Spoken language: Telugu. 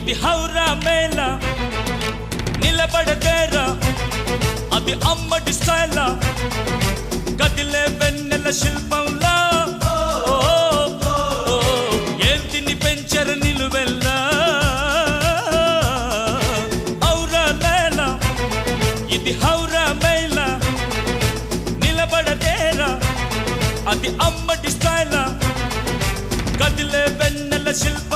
ఇది హౌరా మేళ నిలబడదేరా అది అమ్మడి స్టైలా కదిలే వెన్నెల శిల్పంలా ఏంటిని పెంచర నిలువెల్లా హౌరా మేళ ఇది హౌరా మేళ నిలబడదేరా అది అమ్మడి స్టైలా కదిలే వెన్నెల శిల్ప